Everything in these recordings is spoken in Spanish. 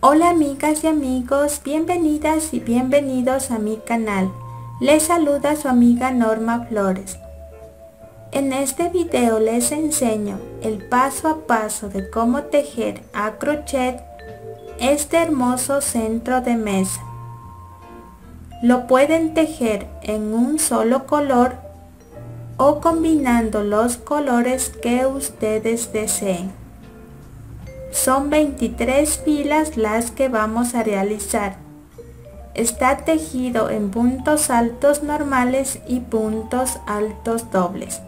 Hola amigas y amigos, bienvenidas y bienvenidos a mi canal. Les saluda su amiga Norma Flores. En este video les enseño el paso a paso de cómo tejer a crochet este hermoso centro de mesa. Lo pueden tejer en un solo color o combinando los colores que ustedes deseen. Son 23 filas las que vamos a realizar. Está tejido en puntos altos normales y puntos altos dobles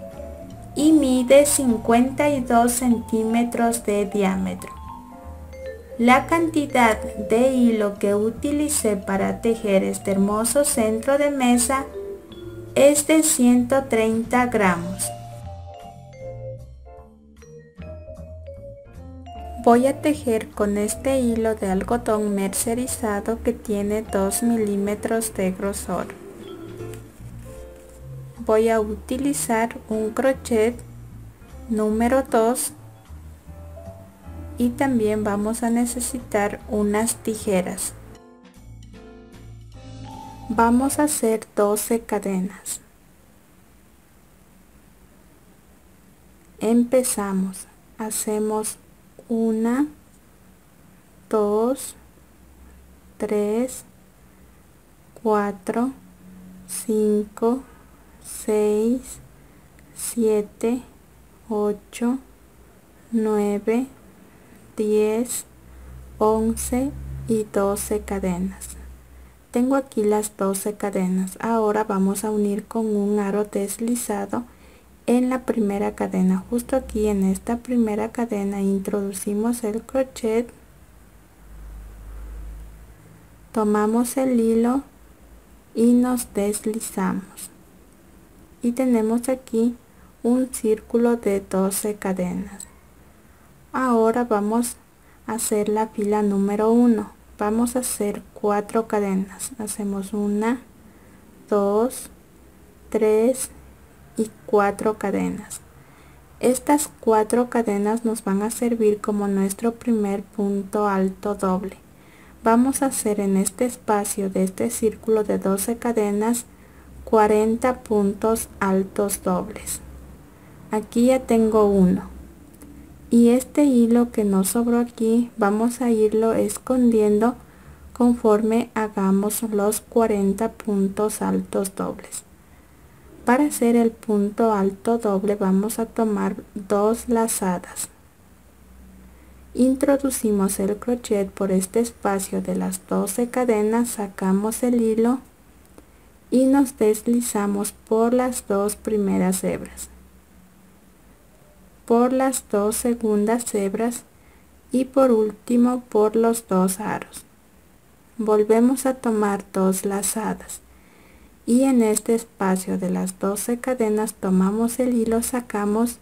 y mide 52 centímetros de diámetro. La cantidad de hilo que utilicé para tejer este hermoso centro de mesa es de 130 gramos. Voy a tejer con este hilo de algodón mercerizado que tiene 2 milímetros de grosor. Voy a utilizar un crochet número 2 y también vamos a necesitar unas tijeras. Vamos a hacer 12 cadenas. Empezamos, hacemos 1, 2, 3, 4, 5, 6, 7, 8, 9, 10, 11 y 12 cadenas. Tengo aquí las 12 cadenas. Ahora vamos a unir con un aro deslizado en la primera cadena. Justo aquí en esta primera cadena introducimos el crochet, tomamos el hilo y nos deslizamos y tenemos aquí un círculo de 12 cadenas. Ahora vamos a hacer la fila número 1. Vamos a hacer 4 cadenas. Hacemos 1, 2, 3 y 4 cadenas. Estas 4 cadenas nos van a servir como nuestro primer punto alto doble. Vamos a hacer en este espacio de este círculo de 12 cadenas 40 puntos altos dobles. Aquí ya tengo uno y este hilo que nos sobró aquí vamos a irlo escondiendo conforme hagamos los 40 puntos altos dobles. Para hacer el punto alto doble vamos a tomar 2 lazadas. Introducimos el crochet por este espacio de las 12 cadenas, sacamos el hilo y nos deslizamos por las 2 primeras hebras, por las 2 segundas hebras y por último por los 2 aros. Volvemos a tomar 2 lazadas. Y en este espacio de las 12 cadenas tomamos el hilo, sacamos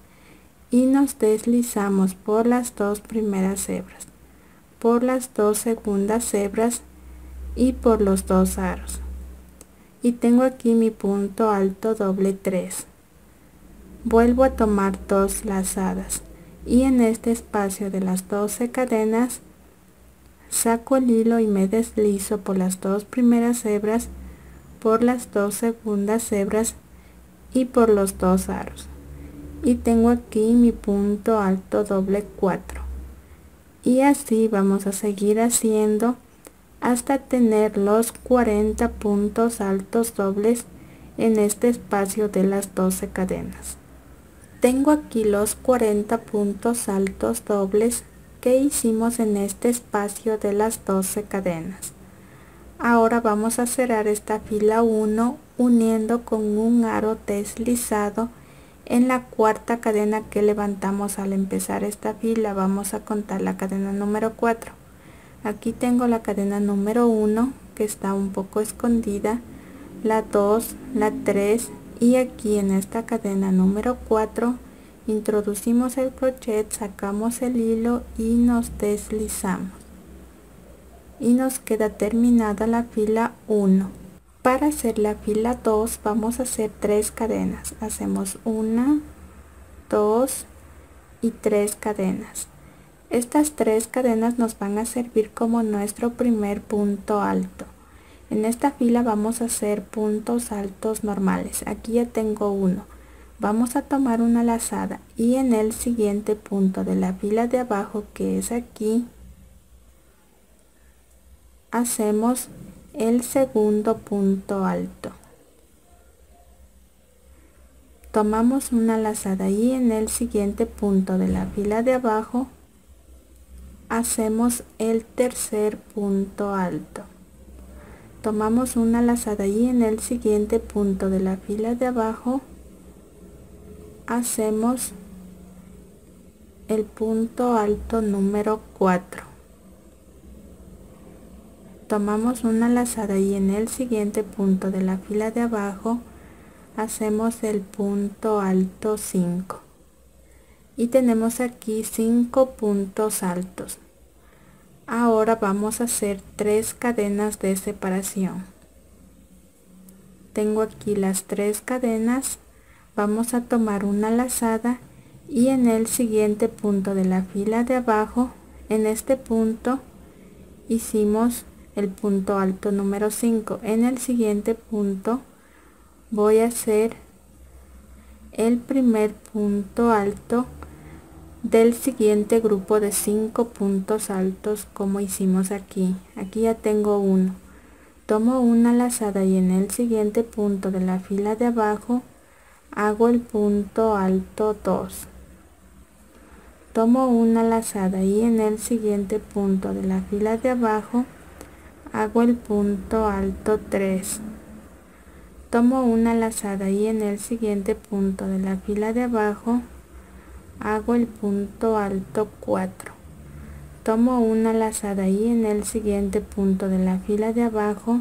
y nos deslizamos por las 2 primeras hebras, por las 2 segundas hebras y por los 2 aros. Y tengo aquí mi punto alto doble 3. Vuelvo a tomar 2 lazadas y en este espacio de las 12 cadenas saco el hilo y me deslizo por las 2 primeras hebras, por las 2 segundas hebras y por los 2 aros. Y tengo aquí mi punto alto doble 4. Y así vamos a seguir haciendo hasta tener los 40 puntos altos dobles en este espacio de las 12 cadenas. Tengo aquí los 40 puntos altos dobles que hicimos en este espacio de las 12 cadenas. Ahora vamos a cerrar esta fila 1 uniendo con un aro deslizado en la cuarta cadena que levantamos al empezar esta fila. Vamos a contar la cadena número 4. Aquí tengo la cadena número 1 que está un poco escondida, la 2, la 3 y aquí en esta cadena número 4 introducimos el crochet, sacamos el hilo y nos deslizamos. Y nos queda terminada la fila 1. Para hacer la fila 2 vamos a hacer 3 cadenas. Hacemos 1, 2 y 3 cadenas. Estas 3 cadenas nos van a servir como nuestro primer punto alto. En esta fila vamos a hacer puntos altos normales. Aquí ya tengo uno. Vamos a tomar una lazada y en el siguiente punto de la fila de abajo, que es aquí, hacemos el segundo punto alto. Tomamos una lazada y en el siguiente punto de la fila de abajo hacemos el tercer punto alto. Tomamos una lazada y en el siguiente punto de la fila de abajo hacemos el punto alto número 4. Tomamos una lazada y en el siguiente punto de la fila de abajo hacemos el punto alto 5 y tenemos aquí 5 puntos altos. Ahora vamos a hacer 3 cadenas de separación. Tengo aquí las 3 cadenas. Vamos a tomar una lazada y en el siguiente punto de la fila de abajo, en este punto hicimos el punto alto número 5. En el siguiente punto voy a hacer el primer punto alto del siguiente grupo de 5 puntos altos, como hicimos aquí. Aquí ya tengo uno. Tomo una lazada y en el siguiente punto de la fila de abajo hago el punto alto 2. Tomo una lazada y en el siguiente punto de la fila de abajo hago el punto alto 3. Tomo una lazada y en el siguiente punto de la fila de abajo hago el punto alto 4. Tomo una lazada y en el siguiente punto de la fila de abajo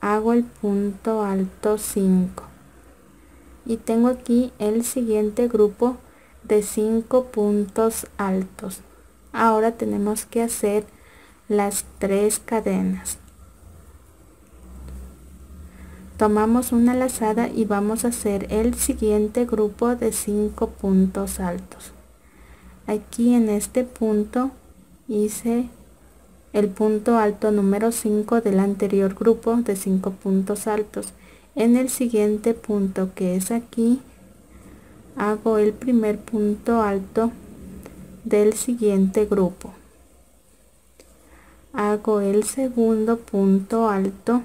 hago el punto alto 5. Y tengo aquí el siguiente grupo de 5 puntos altos. Ahora tenemos que hacer las 3 cadenas. Tomamos una lazada y vamos a hacer el siguiente grupo de 5 puntos altos. Aquí en este punto hice el punto alto número 5 del anterior grupo de 5 puntos altos. En el siguiente punto, que es aquí, hago el primer punto alto del siguiente grupo. Hago el segundo punto alto.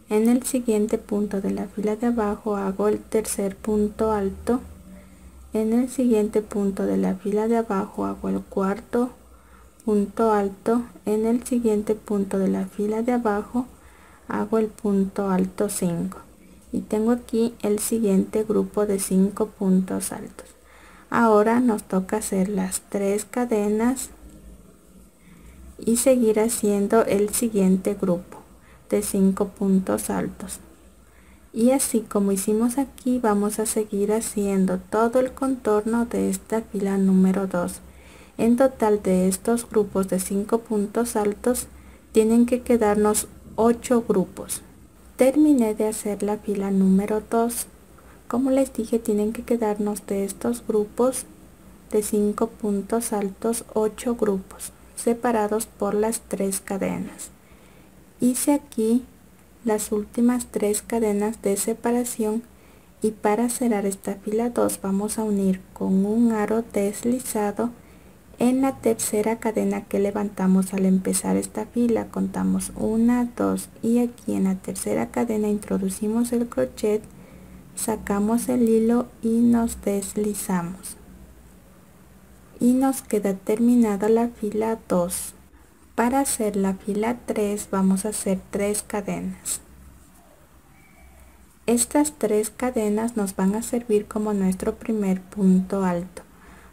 En el siguiente punto de la fila de abajo hago el tercer punto alto. En el siguiente punto de la fila de abajo hago el cuarto punto alto. En el siguiente punto de la fila de abajo hago el punto alto 5. Y tengo aquí el siguiente grupo de 5 puntos altos. Ahora nos toca hacer las 3 cadenas y seguir haciendo el siguiente grupo de 5 puntos altos. Y así como hicimos aquí, vamos a seguir haciendo todo el contorno de esta fila número 2. En total de estos grupos de 5 puntos altos tienen que quedarnos 8 grupos. Terminé de hacer la fila número 2. Como les dije, tienen que quedarnos de estos grupos de 5 puntos altos 8 grupos separados por las 3 cadenas. Hice aquí las últimas 3 cadenas de separación y para cerrar esta fila 2 vamos a unir con un aro deslizado en la tercera cadena que levantamos al empezar esta fila. Contamos 1, 2 y aquí en la tercera cadena introducimos el crochet, sacamos el hilo y nos deslizamos y nos queda terminada la fila 2. Para hacer la fila 3 vamos a hacer 3 cadenas. Estas 3 cadenas nos van a servir como nuestro primer punto alto.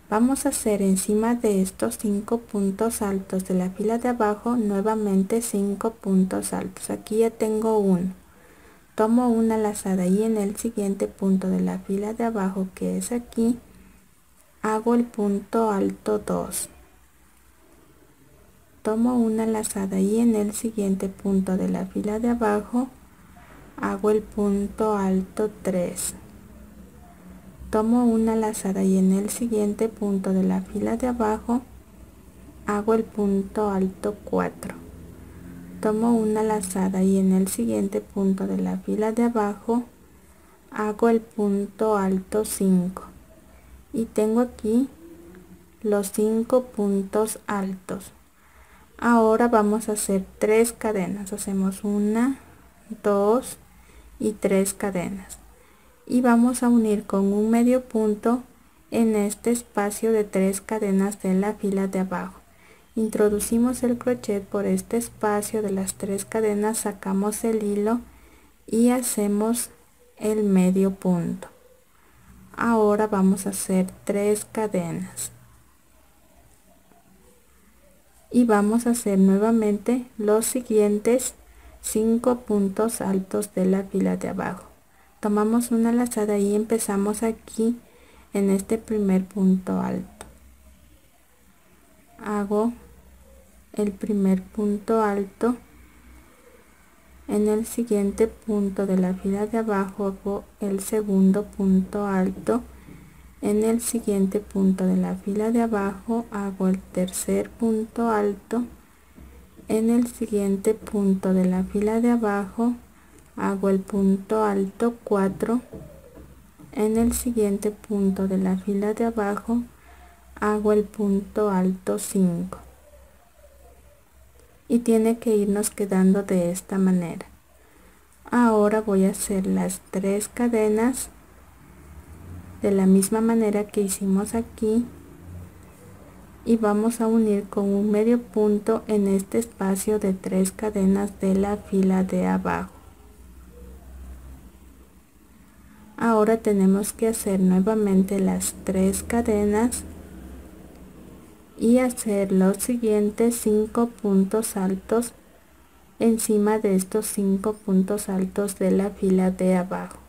Vamos a hacer encima de estos 5 puntos altos de la fila de abajo nuevamente 5 puntos altos. Aquí ya tengo uno. Tomo una lazada y en el siguiente punto de la fila de abajo, que es aquí, hago el punto alto 2. Tomo una lazada y en el siguiente punto de la fila de abajo hago el punto alto 3. tomo una lazada y en el siguiente punto de la fila de abajo hago el punto alto 4. Tomo una lazada y en el siguiente punto de la fila de abajo hago el punto alto 5 y tengo aquí los 5 puntos altos. Ahora vamos a hacer 3 cadenas. Hacemos 1, 2 y 3 cadenas y vamos a unir con un medio punto en este espacio de 3 cadenas de la fila de abajo. Introducimos el crochet por este espacio de las 3 cadenas, sacamos el hilo y hacemos el medio punto. Ahora vamos a hacer 3 cadenas y vamos a hacer nuevamente los siguientes 5 puntos altos de la fila de abajo. Tomamos una lazada y empezamos aquí en este primer punto alto. Hago el primer punto alto. En el siguiente punto de la fila de abajo hago el segundo punto alto. En el siguiente punto de la fila de abajo hago el tercer punto alto. En el siguiente punto de la fila de abajo hago el punto alto 4. En el siguiente punto de la fila de abajo hago el punto alto 5 y tiene que irnos quedando de esta manera. Ahora voy a hacer las 3 cadenas de la misma manera que hicimos aquí y vamos a unir con un medio punto en este espacio de 3 cadenas de la fila de abajo. Ahora tenemos que hacer nuevamente las 3 cadenas y hacer los siguientes 5 puntos altos encima de estos 5 puntos altos de la fila de abajo.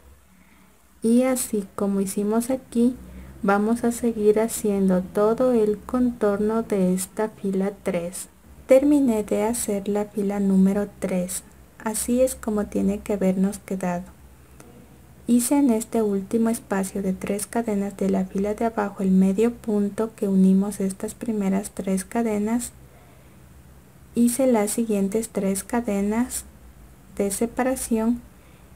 Y así como hicimos aquí, vamos a seguir haciendo todo el contorno de esta fila 3. Terminé de hacer la fila número 3. Así es como tiene que habernos quedado. Hice en este último espacio de 3 cadenas de la fila de abajo el medio punto que unimos estas primeras 3 cadenas. Hice las siguientes 3 cadenas de separación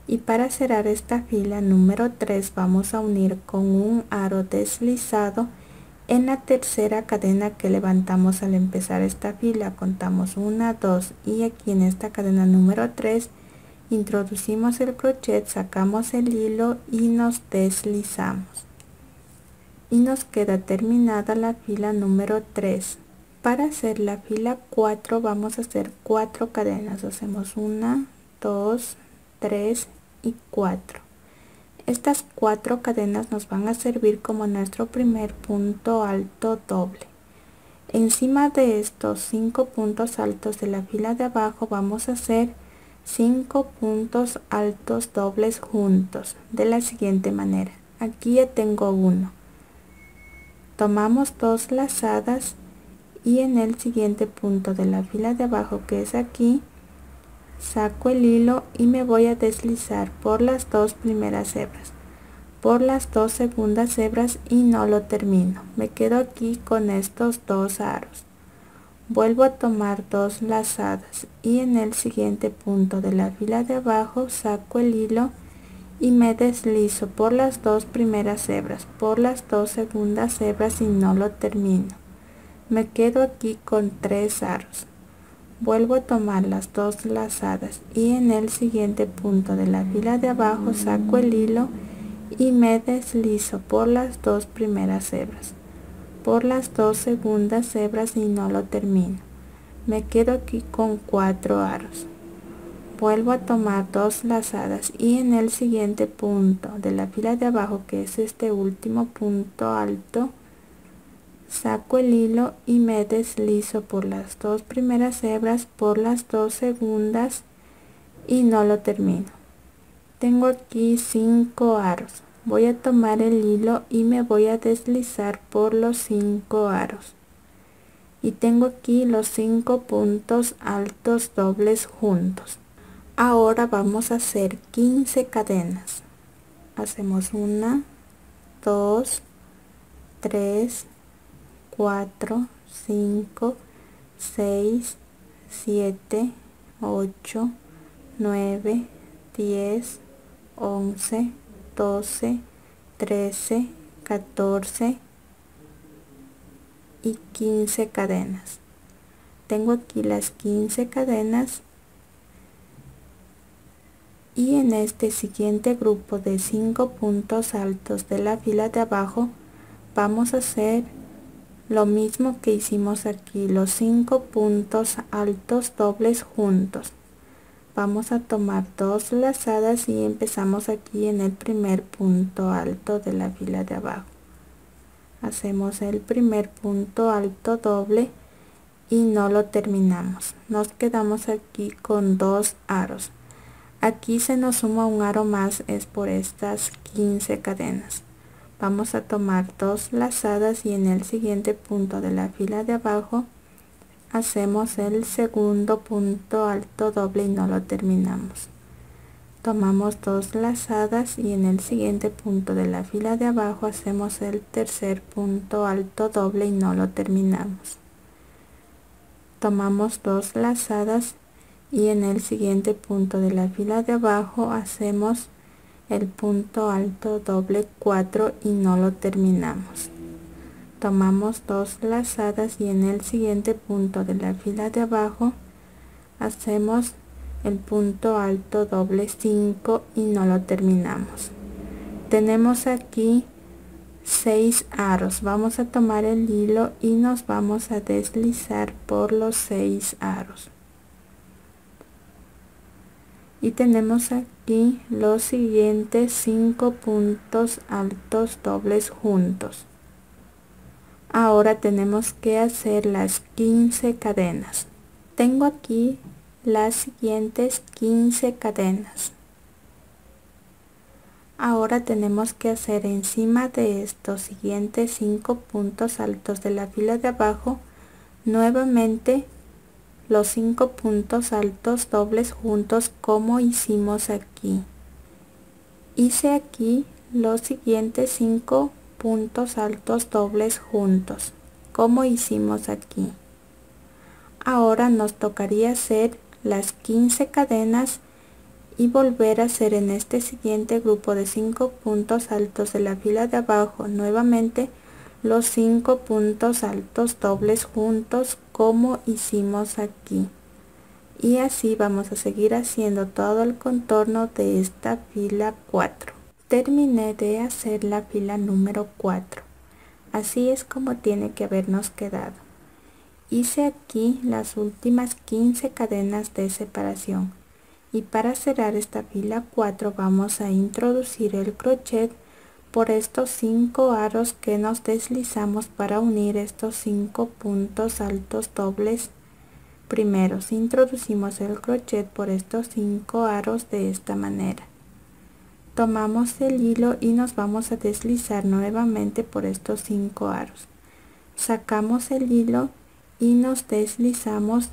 y para cerrar esta fila número 3 vamos a unir con un aro deslizado en la tercera cadena que levantamos al empezar esta fila. Contamos 1, 2 y aquí en esta cadena número 3 introducimos el crochet, sacamos el hilo y nos deslizamos y nos queda terminada la fila número 3. Para hacer la fila 4 vamos a hacer 4 cadenas. Hacemos 1, 2, 3 y 4. Estas 4 cadenas nos van a servir como nuestro primer punto alto doble. Encima de estos 5 puntos altos de la fila de abajo vamos a hacer 5 puntos altos dobles juntos de la siguiente manera. Aquí ya tengo uno. Tomamos 2 lazadas y en el siguiente punto de la fila de abajo, que es aquí, saco el hilo y me voy a deslizar por las 2 primeras hebras, por las 2 segundas hebras y no lo termino. Me quedo aquí con estos 2 aros. Vuelvo a tomar 2 lazadas y en el siguiente punto de la fila de abajo saco el hilo y me deslizo por las 2 primeras hebras, por las 2 segundas hebras y no lo termino. Me quedo aquí con 3 aros. Vuelvo a tomar las 2 lazadas y en el siguiente punto de la fila de abajo saco el hilo y me deslizo por las 2 primeras hebras, por las 2 segundas hebras y no lo termino. Me quedo aquí con 4 aros. Vuelvo a tomar 2 lazadas y en el siguiente punto de la fila de abajo, que es este último punto alto, saco el hilo y me deslizo por las 2 primeras hebras, por las 2 segundas y no lo termino. Tengo aquí 5 aros. Voy a tomar el hilo y me voy a deslizar por los 5 aros y tengo aquí los 5 puntos altos dobles juntos. Ahora vamos a hacer 15 cadenas. Hacemos 1, 2, 3, 4, 5, 6, 7, 8, 9, 10, 11, 12, 13, 14 y 15 cadenas. Tengo aquí las 15 cadenas y en este siguiente grupo de 5 puntos altos de la fila de abajo vamos a hacer lo mismo que hicimos aquí, los 5 puntos altos dobles juntos. Vamos a tomar 2 lazadas y empezamos aquí en el primer punto alto de la fila de abajo. Hacemos el primer punto alto doble y no lo terminamos. Nos quedamos aquí con 2 aros. Aquí se nos suma un aro más, es por estas 15 cadenas. Vamos a tomar 2 lazadas y en el siguiente punto de la fila de abajo hacemos el segundo punto alto doble y no lo terminamos. Tomamos 2 lazadas y en el siguiente punto de la fila de abajo hacemos el tercer punto alto doble y no lo terminamos. Tomamos 2 lazadas y en el siguiente punto de la fila de abajo hacemos el punto alto doble 4 y no lo terminamos. Tomamos 2 lazadas y en el siguiente punto de la fila de abajo hacemos el punto alto doble 5 y no lo terminamos. Tenemos aquí 6 aros. Vamos a tomar el hilo y nos vamos a deslizar por los 6 aros. Y tenemos aquí los siguientes 5 puntos altos dobles juntos. Ahora tenemos que hacer las 15 cadenas. Tengo aquí las siguientes 15 cadenas. Ahora tenemos que hacer encima de estos siguientes 5 puntos altos de la fila de abajo nuevamente los 5 puntos altos dobles juntos como hicimos aquí. Hice aquí los siguientes 5 puntos altos dobles juntos como hicimos aquí. Ahora nos tocaría hacer las 15 cadenas y volver a hacer en este siguiente grupo de 5 puntos altos de la fila de abajo nuevamente los 5 puntos altos dobles juntos como hicimos aquí. Y así vamos a seguir haciendo todo el contorno de esta fila 4. Terminé de hacer la fila número 4. Así es como tiene que habernos quedado. Hice aquí las últimas 15 cadenas de separación y para cerrar esta fila 4 vamos a introducir el crochet por estos 5 aros que nos deslizamos para unir estos 5 puntos altos dobles primeros. Introducimos el crochet por estos 5 aros de esta manera. Tomamos el hilo y nos vamos a deslizar nuevamente por estos 5 aros. Sacamos el hilo y nos deslizamos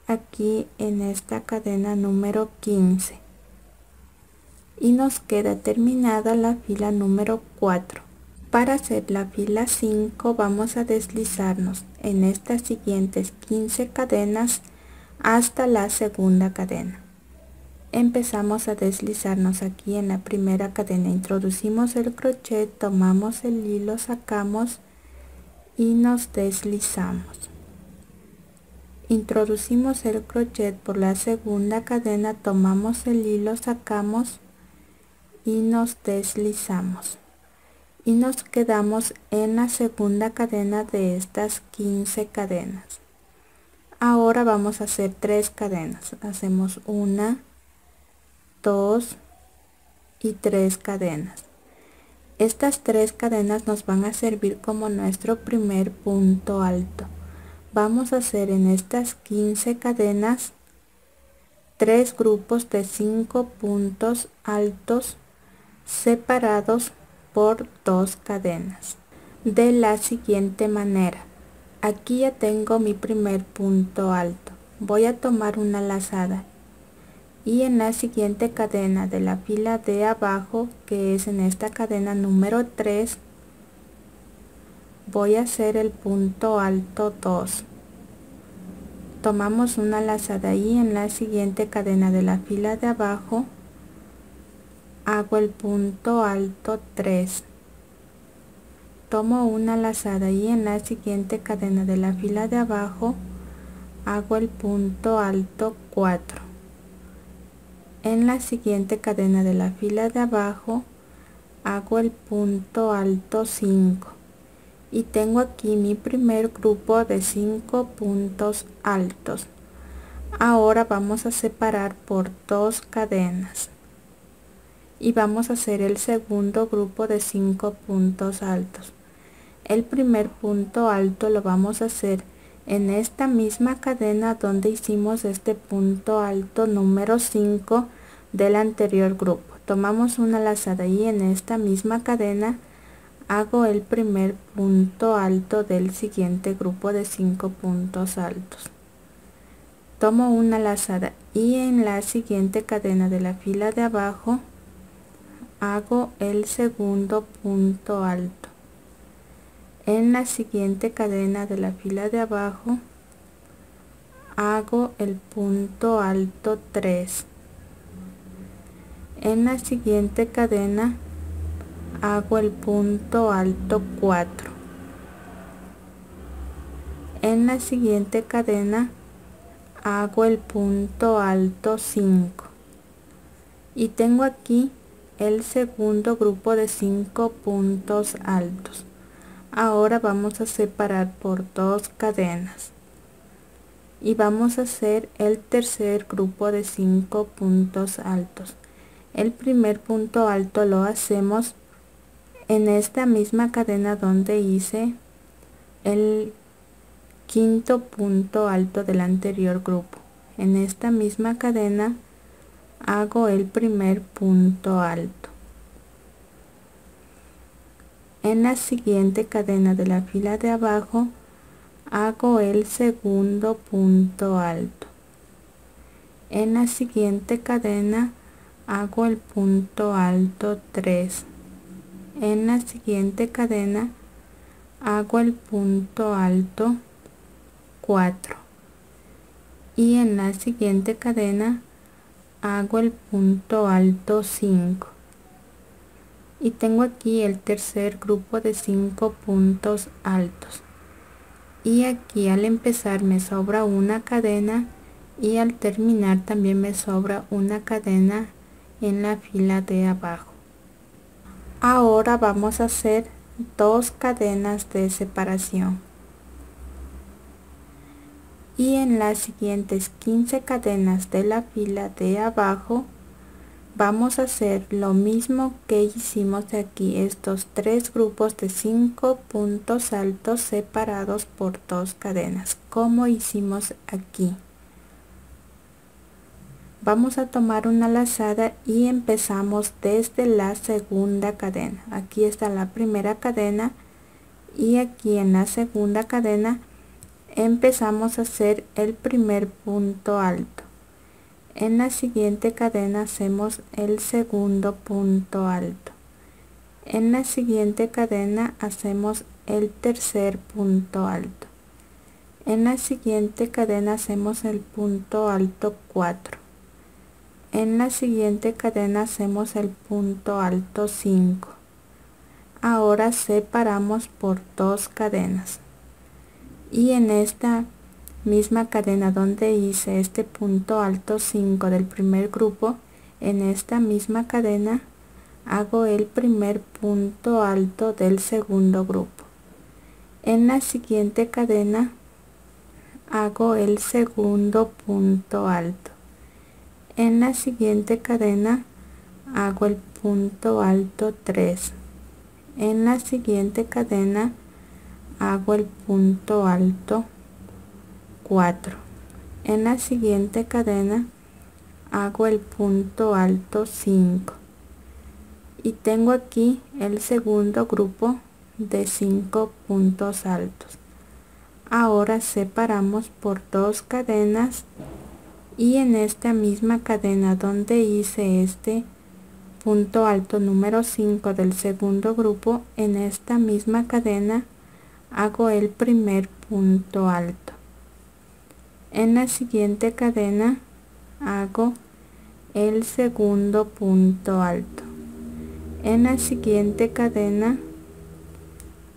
aquí en esta cadena número 15 y nos queda terminada la fila número 4. Para hacer la fila 5 vamos a deslizarnos en estas siguientes 15 cadenas hasta la segunda cadena. Empezamos a deslizarnos aquí en la primera cadena, introducimos el crochet, tomamos el hilo, sacamos y nos deslizamos. Introducimos el crochet por la segunda cadena, tomamos el hilo, sacamos y nos deslizamos. Y nos quedamos en la segunda cadena de estas 15 cadenas. Ahora vamos a hacer 3 cadenas. Hacemos 1, 2 y 3 cadenas. Estas 3 cadenas nos van a servir como nuestro primer punto alto. Vamos a hacer en estas 15 cadenas 3 grupos de 5 puntos altos separados por 2 cadenas de la siguiente manera. Aquí ya tengo mi primer punto alto. Voy a tomar una lazada y en la siguiente cadena de la fila de abajo, que es en esta cadena número 3, voy a hacer el punto alto 2. Tomamos una lazada y en la siguiente cadena de la fila de abajo hago el punto alto 3. Tomo una lazada y en la siguiente cadena de la fila de abajo hago el punto alto 4. En la siguiente cadena de la fila de abajo hago el punto alto 5 y tengo aquí mi primer grupo de 5 puntos altos. Ahora vamos a separar por 2 cadenas y vamos a hacer el segundo grupo de 5 puntos altos. El primer punto alto lo vamos a hacer en esta misma cadena donde hicimos este punto alto número 5 del anterior grupo. Tomamos una lazada y en esta misma cadena hago el primer punto alto del siguiente grupo de 5 puntos altos. Tomo una lazada y en la siguiente cadena de la fila de abajo hago el segundo punto alto. En la siguiente cadena de la fila de abajo hago el punto alto 3. En la siguiente cadena hago el punto alto 4. En la siguiente cadena hago el punto alto 5 y tengo aquí el segundo grupo de 5 puntos altos. Ahora vamos a separar por 2 cadenas y vamos a hacer el tercer grupo de 5 puntos altos. El primer punto alto lo hacemos en esta misma cadena donde hice el quinto punto alto del anterior grupo. En esta misma cadena hago el primer punto alto. En la siguiente cadena de la fila de abajo hago el segundo punto alto. En la siguiente cadena hago el punto alto 3. En la siguiente cadena hago el punto alto 4 y en la siguiente cadena hago el punto alto 5 y tengo aquí el tercer grupo de 5 puntos altos y aquí al empezar me sobra una cadena y al terminar también me sobra una cadena en la fila de abajo. Ahora vamos a hacer 2 cadenas de separación y en las siguientes 15 cadenas de la fila de abajo vamos a hacer lo mismo que hicimos de aquí, estos 3 grupos de 5 puntos altos separados por 2 cadenas, como hicimos aquí. Vamos a tomar una lazada y empezamos desde la segunda cadena. Aquí está la primera cadena y aquí en la segunda cadena empezamos a hacer el primer punto alto. En la siguiente cadena hacemos el segundo punto alto. En la siguiente cadena hacemos el tercer punto alto. En la siguiente cadena hacemos el punto alto 4. En la siguiente cadena hacemos el punto alto 5. Ahora separamos por 2 cadenas y en esta misma cadena donde hice este punto alto 5 del primer grupo, en esta misma cadena hago el primer punto alto del segundo grupo. En la siguiente cadena hago el segundo punto alto. En la siguiente cadena hago el punto alto 3. En la siguiente cadena hago el punto alto 4. En la siguiente cadena hago el punto alto 5 y tengo aquí el segundo grupo de 5 puntos altos. Ahora separamos por 2 cadenas y en esta misma cadena donde hice este punto alto número 5 del segundo grupo, en esta misma cadena hago el primer punto alto. En la siguiente cadena hago el segundo punto alto. En la siguiente cadena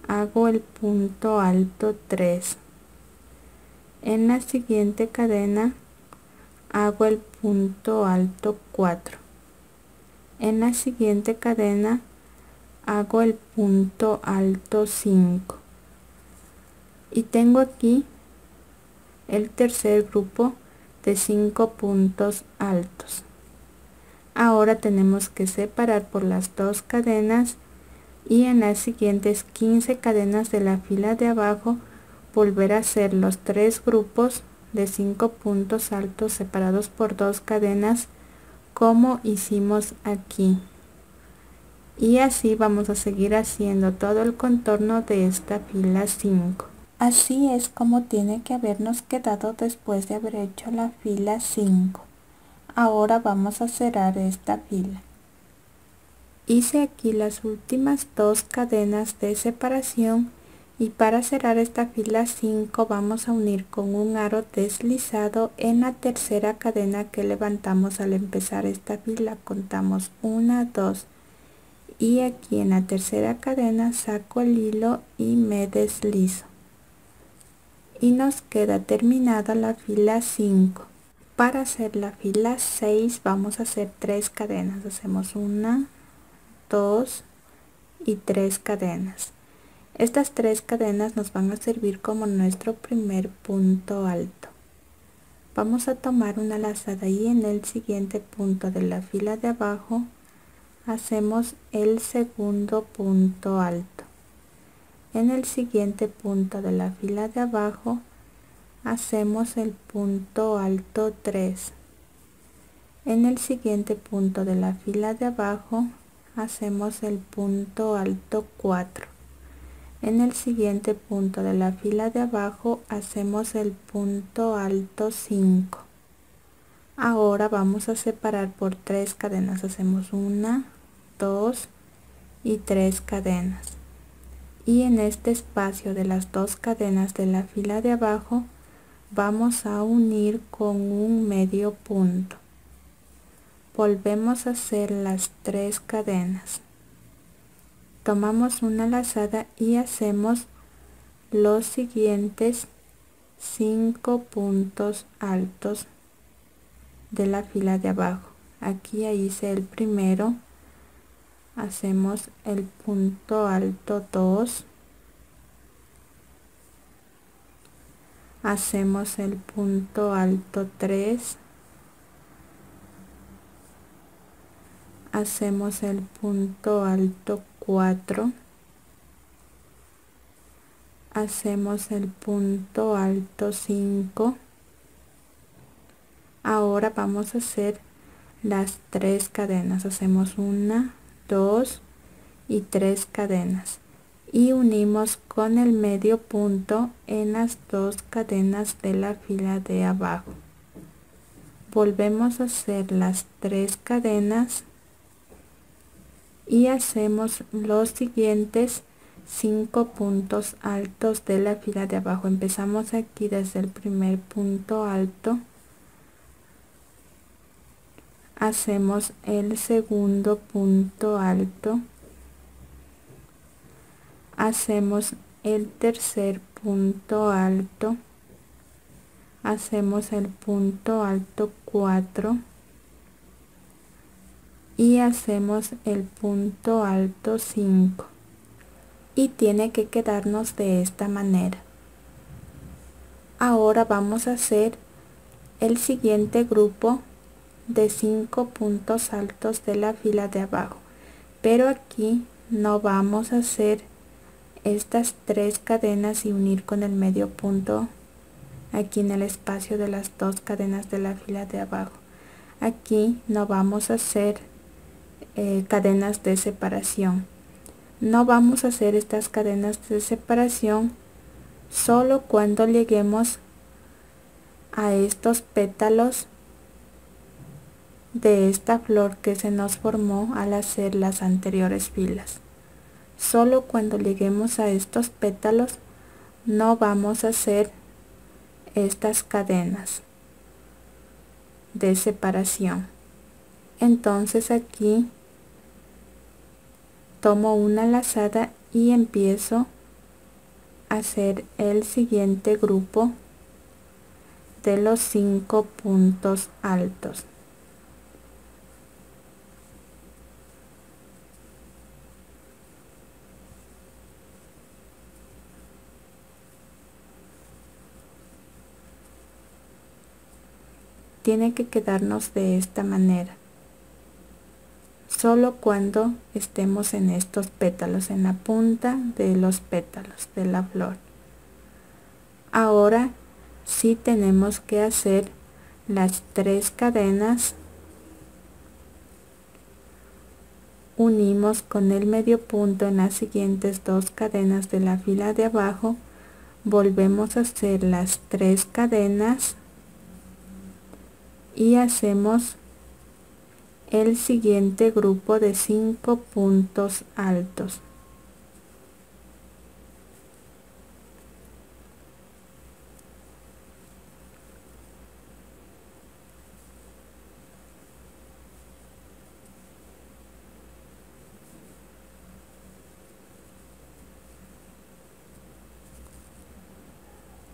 hago el punto alto 3. En la siguiente cadena hago el punto alto 4. En la siguiente cadena hago el punto alto 5 y tengo aquí el tercer grupo de 5 puntos altos. Ahora tenemos que separar por las dos cadenas y en las siguientes 15 cadenas de la fila de abajo volver a hacer los 3 grupos de 5 puntos altos separados por 2 cadenas como hicimos aquí, y así vamos a seguir haciendo todo el contorno de esta fila 5. Así es como tiene que habernos quedado después de haber hecho la fila 5. Ahora vamos a cerrar esta fila. Hice aquí las últimas 2 cadenas de separación y para cerrar esta fila 5 vamos a unir con un aro deslizado en la tercera cadena que levantamos al empezar esta fila. Contamos 1, 2 y aquí en la tercera cadena saco el hilo y me deslizo y nos queda terminada la fila 5. Para hacer la fila 6 vamos a hacer 3 cadenas. Hacemos 1, 2 y 3 cadenas. Estas 3 cadenas nos van a servir como nuestro primer punto alto. Vamos a tomar una lazada y en el siguiente punto de la fila de abajo hacemos el segundo punto alto. En el siguiente punto de la fila de abajo hacemos el punto alto 3. En el siguiente punto de la fila de abajo hacemos el punto alto 4. En el siguiente punto de la fila de abajo hacemos el punto alto 5. Ahora vamos a separar por 3 cadenas. Hacemos 1, 2 y 3 cadenas. Y en este espacio de las 2 cadenas de la fila de abajo vamos a unir con un medio punto. Volvemos a hacer las 3 cadenas. Tomamos una lazada y hacemos los siguientes 5 puntos altos de la fila de abajo. Aquí ya hice el primero, hacemos el punto alto 2, hacemos el punto alto 3, hacemos el punto alto 4, hacemos el punto alto 5. Ahora vamos a hacer las 3 cadenas. Hacemos 1, 2 y 3 cadenas y unimos con el medio punto en las 2 cadenas de la fila de abajo. Volvemos a hacer las 3 cadenas y hacemos los siguientes 5 puntos altos de la fila de abajo. Empezamos aquí desde el primer punto alto, hacemos el segundo punto alto, hacemos el tercer punto alto, hacemos el punto alto 4 y hacemos el punto alto 5 y tiene que quedarnos de esta manera. Ahora vamos a hacer el siguiente grupo de 5 puntos altos de la fila de abajo, pero aquí no vamos a hacer estas 3 cadenas y unir con el medio punto aquí en el espacio de las 2 cadenas de la fila de abajo. Aquí no vamos a hacer cadenas de separación. No vamos a hacer estas cadenas de separación solo cuando lleguemos a estos pétalos de esta flor que se nos formó al hacer las anteriores filas. Solo cuando lleguemos a estos pétalos no vamos a hacer estas cadenas de separación. Entonces aquí tomo una lazada y empiezo a hacer el siguiente grupo de los 5 puntos altos. Tiene que quedarnos de esta manera, solo cuando estemos en estos pétalos, en la punta de los pétalos de la flor. Ahora sí tenemos que hacer las 3 cadenas, unimos con el medio punto en las siguientes 2 cadenas de la fila de abajo, volvemos a hacer las 3 cadenas y hacemos el siguiente grupo de 5 puntos altos.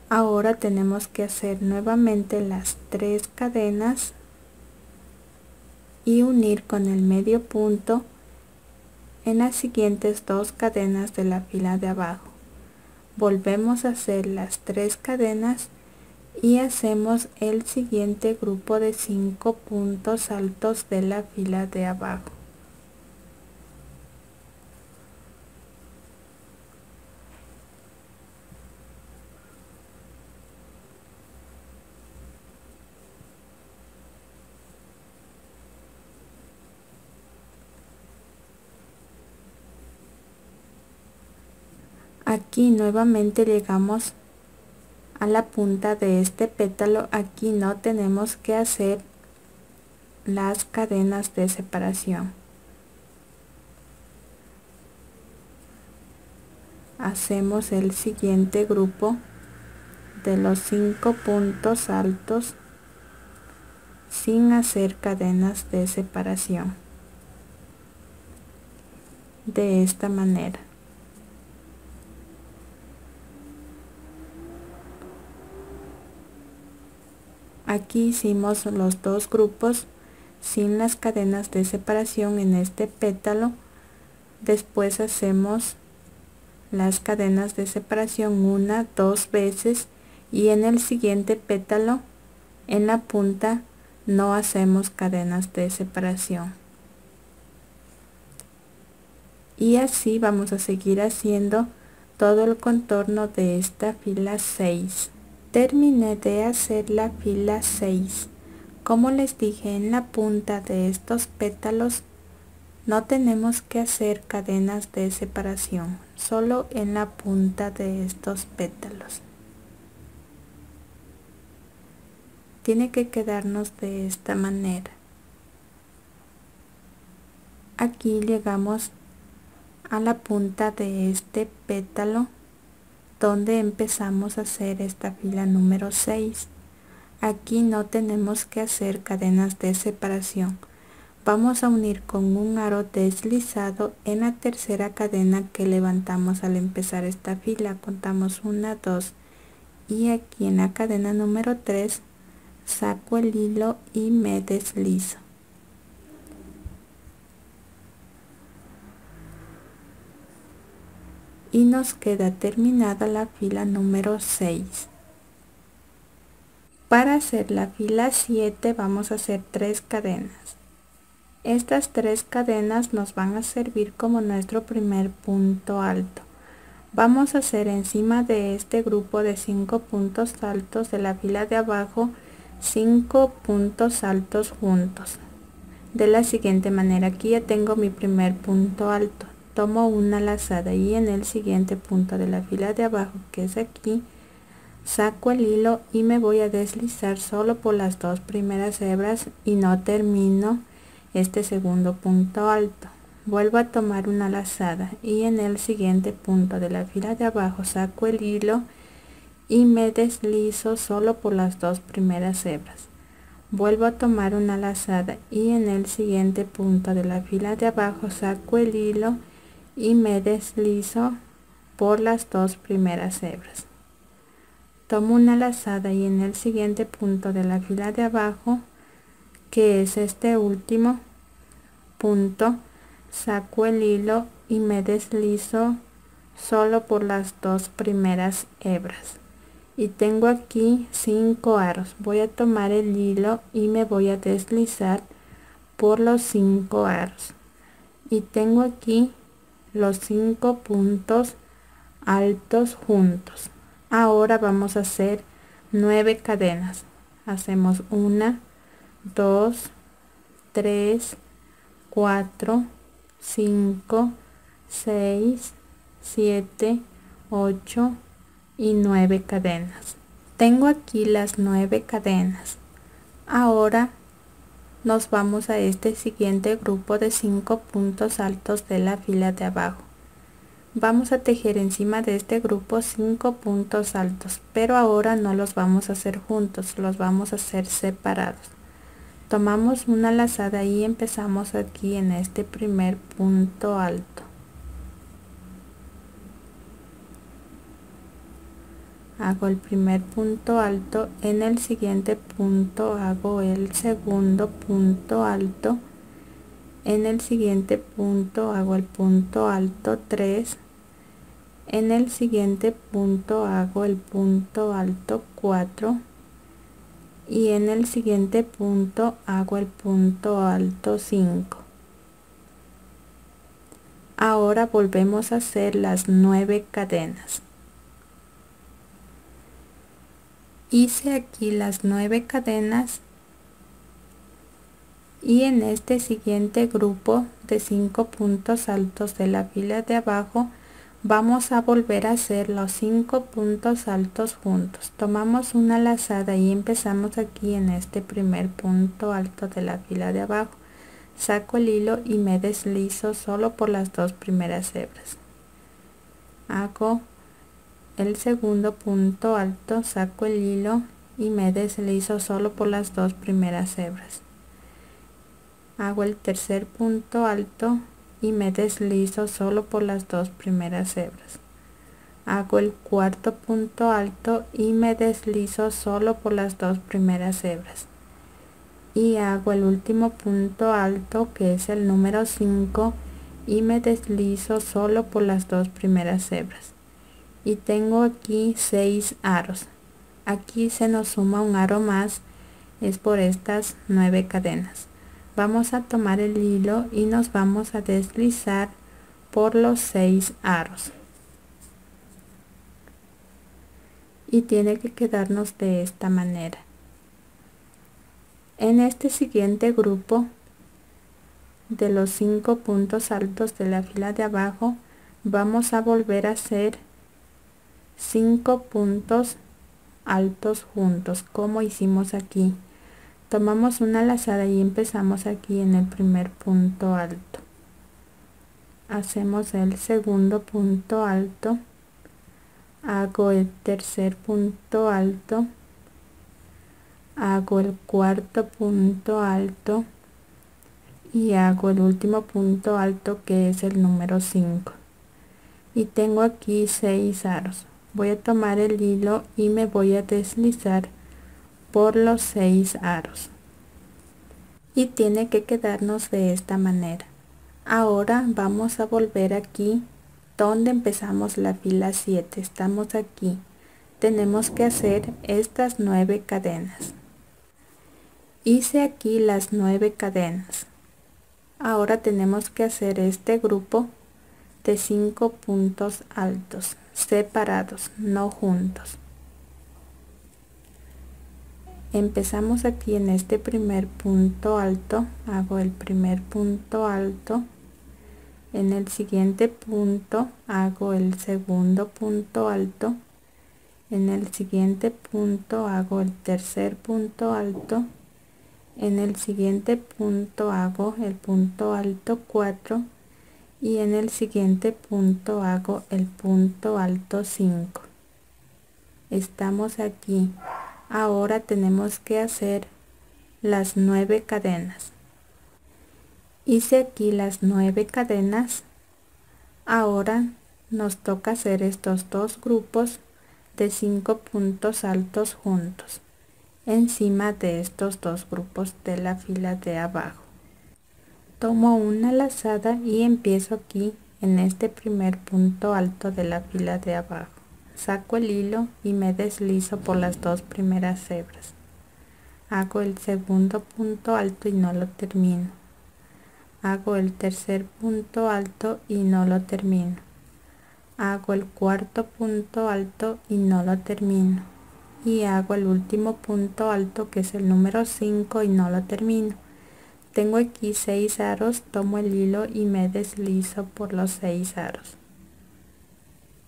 Ahora tenemos que hacer nuevamente las 3 cadenas y unir con el medio punto en las siguientes 2 cadenas de la fila de abajo. Volvemos a hacer las 3 cadenas y hacemos el siguiente grupo de 5 puntos altos de la fila de abajo. Aquí nuevamente llegamos a la punta de este pétalo. Aquí no tenemos que hacer las cadenas de separación. Hacemos el siguiente grupo de los 5 puntos altos sin hacer cadenas de separación, de esta manera. Aquí hicimos los 2 grupos sin las cadenas de separación en este pétalo. Después hacemos las cadenas de separación 1, 2 veces, y en el siguiente pétalo en la punta no hacemos cadenas de separación. Y así vamos a seguir haciendo todo el contorno de esta fila 6. Terminé de hacer la fila 6. Como les dije, en la punta de estos pétalos no tenemos que hacer cadenas de separación, solo en la punta de estos pétalos. Tiene que quedarnos de esta manera. Aquí llegamos a la punta de este pétalo donde empezamos a hacer esta fila número 6. Aquí no tenemos que hacer cadenas de separación. Vamos a unir con un aro deslizado en la tercera cadena que levantamos al empezar esta fila. Contamos 1, 2 y aquí en la cadena número 3 saco el hilo y me deslizo. Y nos queda terminada la fila número 6. Para hacer la fila 7 vamos a hacer 3 cadenas. Estas 3 cadenas nos van a servir como nuestro primer punto alto. Vamos a hacer encima de este grupo de 5 puntos altos de la fila de abajo 5 puntos altos juntos. De la siguiente manera, aquí ya tengo mi primer punto alto. Tomo una lazada y en el siguiente punto de la fila de abajo, que es aquí, saco el hilo y me voy a deslizar solo por las dos primeras hebras y no termino este segundo punto alto. Vuelvo a tomar una lazada y en el siguiente punto de la fila de abajo saco el hilo y me deslizo solo por las dos primeras hebras. Vuelvo a tomar una lazada y en el siguiente punto de la fila de abajo saco el hilo y me deslizo por las dos primeras hebras. Tomo una lazada y en el siguiente punto de la fila de abajo, que es este último punto, saco el hilo y me deslizo solo por las dos primeras hebras y tengo aquí 5 aros. Voy a tomar el hilo y me voy a deslizar por los 5 aros y tengo aquí los 5 puntos altos juntos. Ahora vamos a hacer 9 cadenas. Hacemos 1, 2, 3, 4, 5, 6, 7, 8 y 9 cadenas. Tengo aquí las 9 cadenas. Ahora nos vamos a este siguiente grupo de 5 puntos altos de la fila de abajo. Vamos a tejer encima de este grupo 5 puntos altos, pero ahora no los vamos a hacer juntos, los vamos a hacer separados. Tomamos una lazada y empezamos aquí en este primer punto alto. Hago el primer punto alto, en el siguiente punto hago el segundo punto alto, en el siguiente punto hago el punto alto 3, en el siguiente punto hago el punto alto 4 y en el siguiente punto hago el punto alto 5. Ahora volvemos a hacer las 9 cadenas. Hice aquí las 9 cadenas y en este siguiente grupo de 5 puntos altos de la fila de abajo vamos a volver a hacer los 5 puntos altos juntos. Tomamos una lazada y empezamos aquí en este primer punto alto de la fila de abajo. Saco el hilo y me deslizo solo por las dos primeras hebras. Hago el segundo punto alto, saco el hilo y me deslizo solo por las dos primeras hebras. Hago el tercer punto alto y me deslizo solo por las dos primeras hebras. Hago el cuarto punto alto y me deslizo solo por las dos primeras hebras. Y hago el último punto alto, que es el número 5, y me deslizo solo por las dos primeras hebras. Y tengo aquí 6 aros. Aquí se nos suma un aro más, es por estas 9 cadenas. Vamos a tomar el hilo y nos vamos a deslizar por los 6 aros. Y tiene que quedarnos de esta manera. En este siguiente grupo de los 5 puntos altos de la fila de abajo vamos a volver a hacer 5 puntos altos juntos, como hicimos aquí. Tomamos una lazada y empezamos aquí en el primer punto alto. Hacemos el segundo punto alto, hago el tercer punto alto, hago el cuarto punto alto y hago el último punto alto, que es el número 5. Y tengo aquí 6 aros. Voy a tomar el hilo y me voy a deslizar por los 6 aros. Y tiene que quedarnos de esta manera. Ahora vamos a volver aquí donde empezamos la fila 7. Estamos aquí. Tenemos que hacer estas 9 cadenas. Hice aquí las 9 cadenas. Ahora tenemos que hacer este grupo de 5 puntos altos, separados, no juntos. Empezamos aquí en este primer punto alto, hago el primer punto alto, en el siguiente punto hago el segundo punto alto En el siguiente punto hago el tercer punto alto. En el siguiente punto hago el punto alto 4 y en el siguiente punto hago el punto alto 5. Estamos aquí. Ahora tenemos que hacer las 9 cadenas. Hice aquí las 9 cadenas. Ahora nos toca hacer estos dos grupos de 5 puntos altos juntos encima de estos dos grupos de la fila de abajo. Tomo una lazada y empiezo aquí en este primer punto alto de la fila de abajo. Saco el hilo y me deslizo por las dos primeras hebras. Hago el segundo punto alto y no lo termino. Hago el tercer punto alto y no lo termino. Hago el cuarto punto alto y no lo termino. Y hago el último punto alto, que es el número 5, y no lo termino. Tengo aquí 6 aros, tomo el hilo y me deslizo por los 6 aros.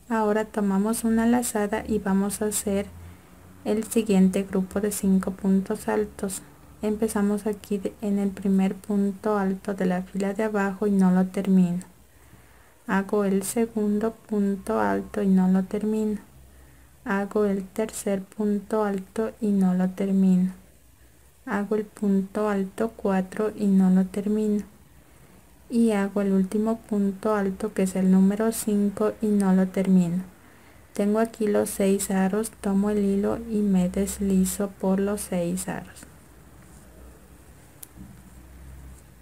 Ahora tomamos una lazada y vamos a hacer el siguiente grupo de 5 puntos altos. Empezamos aquí en el primer punto alto de la fila de abajo y no lo termino. Hago el segundo punto alto y no lo termino. Hago el tercer punto alto y no lo termino. Hago el punto alto 4 y no lo termino. Y hago el último punto alto, que es el número 5, y no lo termino. Tengo aquí los 6 aros, tomo el hilo y me deslizo por los 6 aros.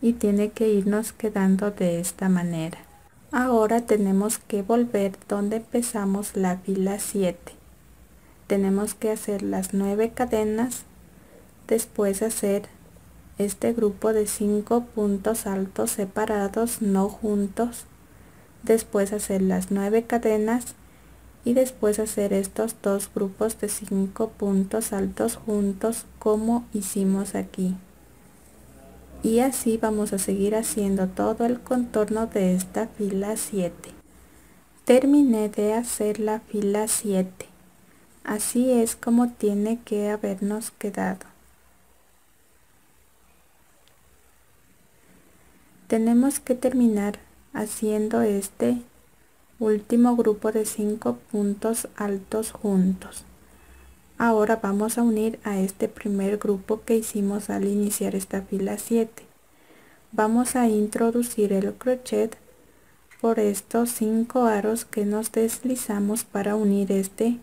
Y tiene que irnos quedando de esta manera. Ahora tenemos que volver donde empezamos la fila 7. Tenemos que hacer las 9 cadenas, después hacer este grupo de 5 puntos altos separados, no juntos, después hacer las 9 cadenas y después hacer estos dos grupos de 5 puntos altos juntos como hicimos aquí. Y así vamos a seguir haciendo todo el contorno de esta fila 7. Terminé de hacer la fila 7. Así es como tiene que habernos quedado. Tenemos que terminar haciendo este último grupo de 5 puntos altos juntos. Ahora vamos a unir a este primer grupo que hicimos al iniciar esta fila 7. Vamos a introducir el crochet por estos 5 aros que nos deslizamos para unir este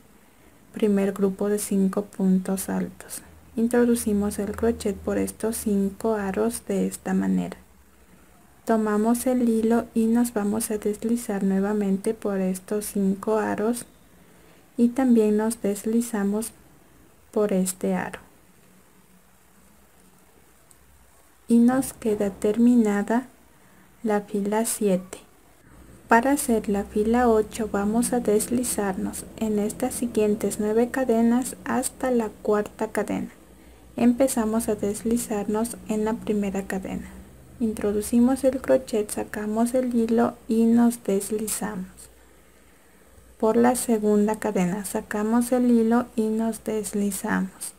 primer grupo de 5 puntos altos. Introducimos el crochet por estos 5 aros de esta manera. Tomamos el hilo y nos vamos a deslizar nuevamente por estos 5 aros y también nos deslizamos por este aro. Y nos queda terminada la fila 7. Para hacer la fila 8 vamos a deslizarnos en estas siguientes 9 cadenas hasta la cuarta cadena. Empezamos a deslizarnos en la primera cadena. Introducimos el crochet, sacamos el hilo y nos deslizamos. Por la segunda cadena sacamos el hilo y nos deslizamos.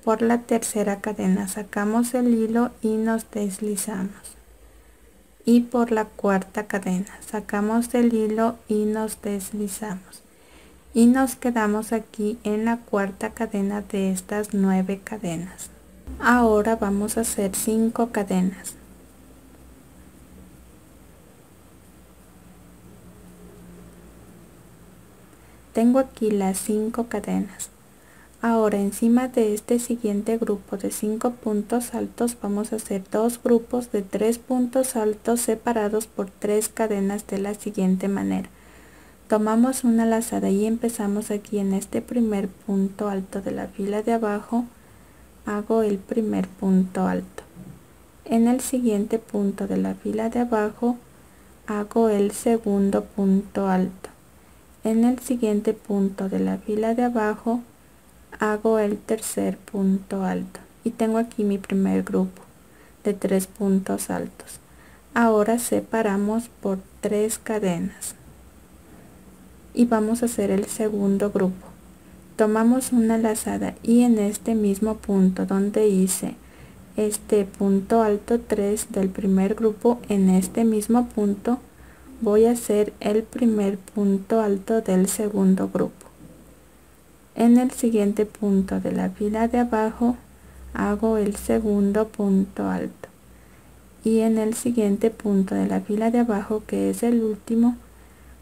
Por la tercera cadena sacamos el hilo y nos deslizamos. Y por la cuarta cadena sacamos el hilo y nos deslizamos. Y nos quedamos aquí en la cuarta cadena de estas 9 cadenas. Ahora vamos a hacer 5 cadenas. Tengo aquí las 5 cadenas. Ahora encima de este siguiente grupo de 5 puntos altos vamos a hacer dos grupos de 3 puntos altos separados por 3 cadenas de la siguiente manera. Tomamos una lazada y empezamos aquí en este primer punto alto de la fila de abajo. Hago el primer punto alto. En el siguiente punto de la fila de abajo hago el segundo punto alto. En el siguiente punto de la fila de abajo hago el tercer punto alto y tengo aquí mi primer grupo de 3 puntos altos. Ahora separamos por 3 cadenas y vamos a hacer el segundo grupo. tomamos una lazada y en este mismo punto donde hice este punto alto 3 del primer grupo, en este mismo punto voy a hacer el primer punto alto del segundo grupo. En el siguiente punto de la fila de abajo hago el segundo punto alto y en el siguiente punto de la fila de abajo, que es el último,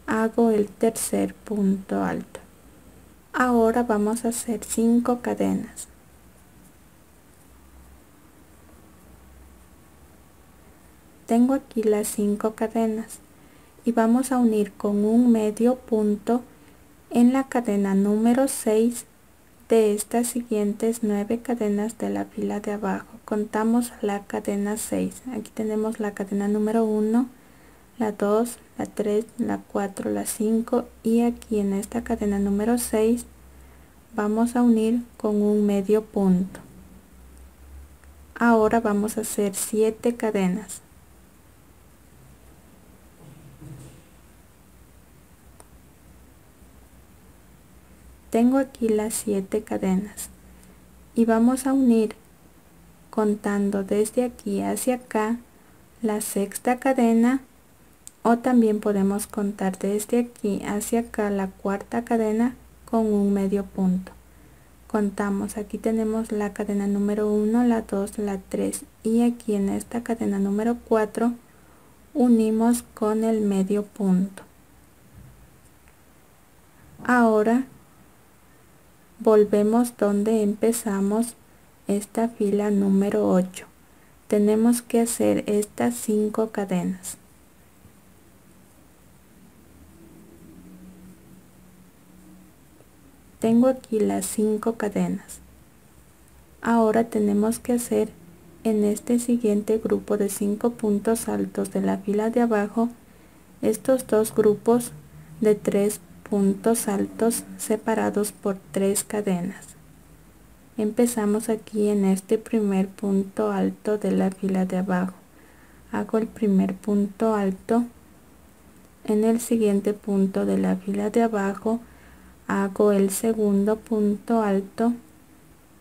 hago el tercer punto alto. Ahora vamos a hacer 5 cadenas. Tengo aquí las 5 cadenas y vamos a unir con un medio punto en la cadena número 6 de estas siguientes 9 cadenas de la fila de abajo. Contamos la cadena 6. Aquí tenemos la cadena número 1, la 2, la 3, la 4, la 5 y aquí en esta cadena número 6 vamos a unir con un medio punto. Ahora vamos a hacer 7 cadenas. Tengo aquí las 7 cadenas y vamos a unir contando desde aquí hacia acá la sexta cadena, o también podemos contar desde aquí hacia acá la cuarta cadena con un medio punto. Contamos, aquí tenemos la cadena número 1, la 2, la 3 y aquí en esta cadena número 4 unimos con el medio punto. Ahora volvemos donde empezamos esta fila número 8. Tenemos que hacer estas 5 cadenas. Tengo aquí las 5 cadenas. Ahora tenemos que hacer en este siguiente grupo de 5 puntos altos de la fila de abajo estos dos grupos de 3 puntos altos separados por 3 cadenas. Empezamos aquí en este primer punto alto de la fila de abajo. Hago el primer punto alto. En el siguiente punto de la fila de abajo hago el segundo punto alto.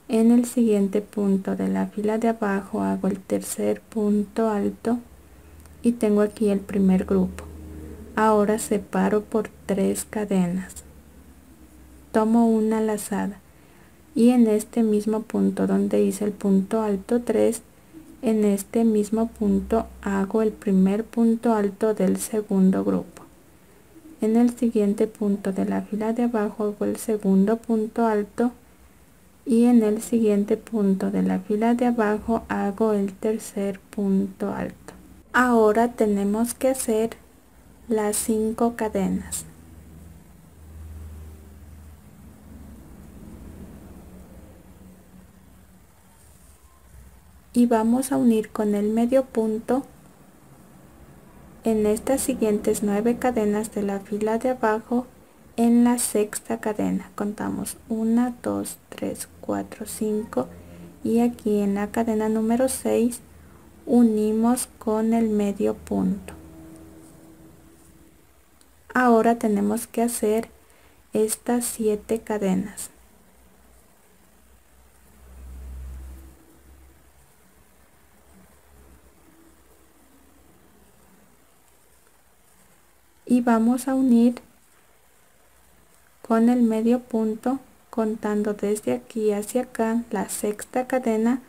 En el siguiente punto de la fila de abajo hago el tercer punto alto y tengo aquí el primer grupo. Ahora separo por 3 cadenas. Tomo una lazada y en este mismo punto donde hice el punto alto 3, en este mismo punto hago el primer punto alto del segundo grupo. En el siguiente punto de la fila de abajo hago el segundo punto alto y en el siguiente punto de la fila de abajo hago el tercer punto alto. Ahora tenemos que hacer las 5 cadenas. Y vamos a unir con el medio punto en estas siguientes 9 cadenas de la fila de abajo. En la sexta cadena contamos 1, 2, 3, 4, 5 y aquí en la cadena número 6 unimos con el medio punto. Ahora tenemos que hacer estas 7 cadenas. Y vamos a unir con el medio punto contando desde aquí hacia acá la sexta cadena,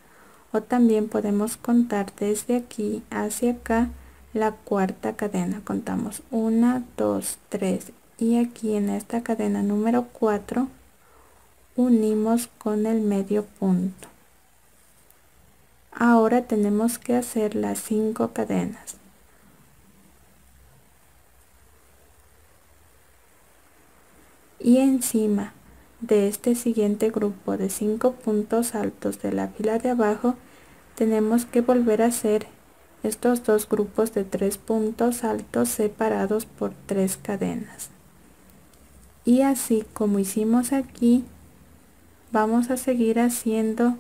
o también podemos contar desde aquí hacia acá la cuarta cadena. Contamos 1, 2, 3 y aquí en esta cadena número 4 unimos con el medio punto. Ahora tenemos que hacer las 5 cadenas. Y encima de este siguiente grupo de 5 puntos altos de la fila de abajo tenemos que volver a hacer estos dos grupos de 3 puntos altos separados por 3 cadenas. Y así como hicimos aquí, vamos a seguir haciendo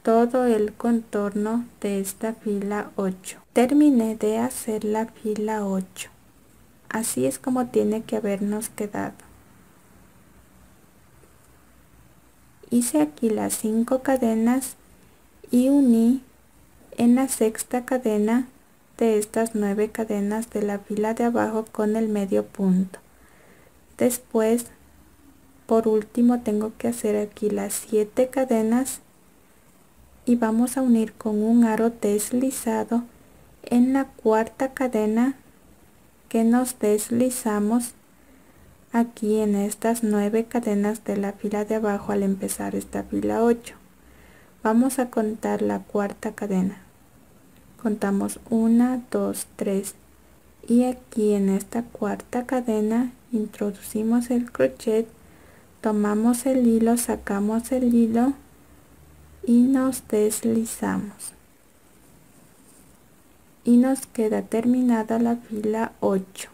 todo el contorno de esta fila 8. Terminé de hacer la fila 8. Así es como tiene que habernos quedado. Hice aquí las 5 cadenas y uní en la sexta cadena de estas 9 cadenas de la fila de abajo con el medio punto. Después, por último, tengo que hacer aquí las 7 cadenas y vamos a unir con un aro deslizado en la cuarta cadena que nos deslizamos aquí en estas 9 cadenas de la fila de abajo al empezar esta fila 8. Vamos a contar la cuarta cadena. Contamos 1, 2, 3 y aquí en esta cuarta cadena introducimos el crochet, tomamos el hilo, sacamos el hilo y nos deslizamos y nos queda terminada la fila 8.